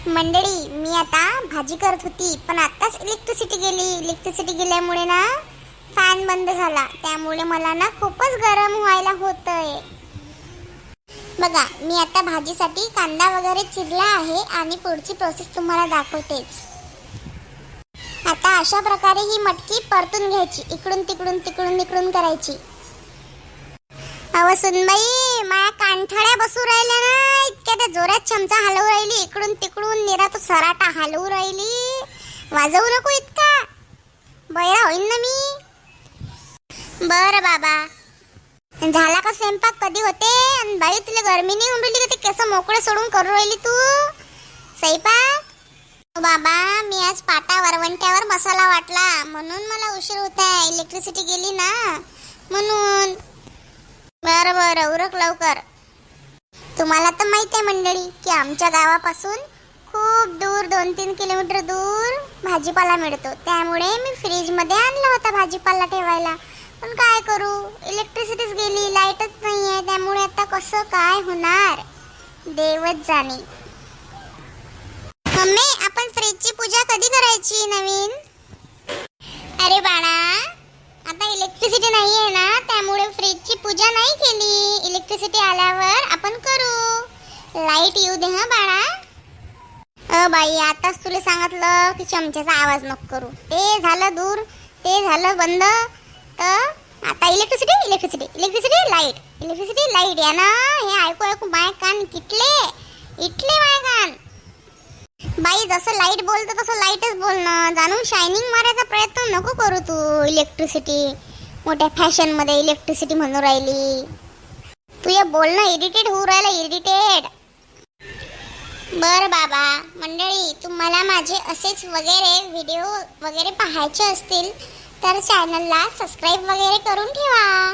मंडळी, मी आता भाजी करत होती, पण आताच इलेक्ट्रिसिटी गेली. इलेक्ट्रिसिटी गेल्यामुळे ना फॅन बंद झाला, त्यामुळे मला ना खूपच गरम व्हायला होतंय. बघा, मी आता भाजीसाठी कांदा वगैरे चिरला आहे आणि पुढची प्रोसेस तुम्हाला दाखवतेच. आता अशा प्रकारे ही मटकी परतून घ्यायची, इकडून तिकडून तिकडून इकडून करायची. अव सुनबाई, माया कांठळ्या बसू राहिल्या ना, इतक्या त्या जोरात चमचा हलवू राहिली, इकडून तिकडून निरा तो सराटा हलवू राहिली. वाजवू नको इतका, बैरा होईन ना मी. बर बाबा, झाला का स्वयंपाक? कधी होते? आणि बाई, तुला गरमी नाही होऊन राहिली का? ते केस मोकळे सोडून करू राहिली तू स्वयंपाक? बाबा, मी आज पाटा वरवंट्यावर मसाला वाटला, म्हणून मला उशीर होत आहे. इलेक्ट्रिसिटी गेली ना म्हणून. बरं बरं, उरक लवकर. तुम्हाला तर माहिती आहे मंडळी की आमच्या गावापासून खूप दूर 2-3 किलोमीटर दूर भाजीपाला मिळतो, त्यामुळे मी फ्रीजमध्ये आणला होता भाजीपाला ठेवायला. पण काय करू, इलेक्ट्रिसिटीच गेली, लाईटच नाही आहे, त्यामुळे आता कसं काय होणार देवच जाणे. मम्मी, आपण फ्रीजची पूजा कधी करायची नवीन? अरे बाळा, आता इलेक्ट्रिसिटी नाही आहे ना, त्यामुळे फ्रीजची पूजा नाही केली. इलेक्ट्रिसिटी आल्यावर आपण करू. लाईट येऊ दे हा बाळा. बाई, आताच तुला सांगितलं की चमच्याचा आवाज नको करू. ते झालं दूर, ते झालं बंद, तर आता electricity electricity electricity light electricity light या ना. हे ऐकू ऐकू माय कान किटले इटले माय कान. बाई, जसं लाईट बोलतो तसं लाईटच बोलणं. जाणून शायनिंग मारायचा प्रयत्न नको करू तू. इलेक्ट्रिसिटी मोठ्या फॅशन मध्ये इलेक्ट्रिसिटी म्हणून राहिली. तू या बोलणं इरिटेट होऊ राहिला, इरिटेट. बर बाबा, मंडळी, तुम्हाला माझे असेच वगैरे व्हिडिओ वगैरे पाहायचे असतील तर चॅनलला सबस्क्राईब वगैरे करून ठेवा.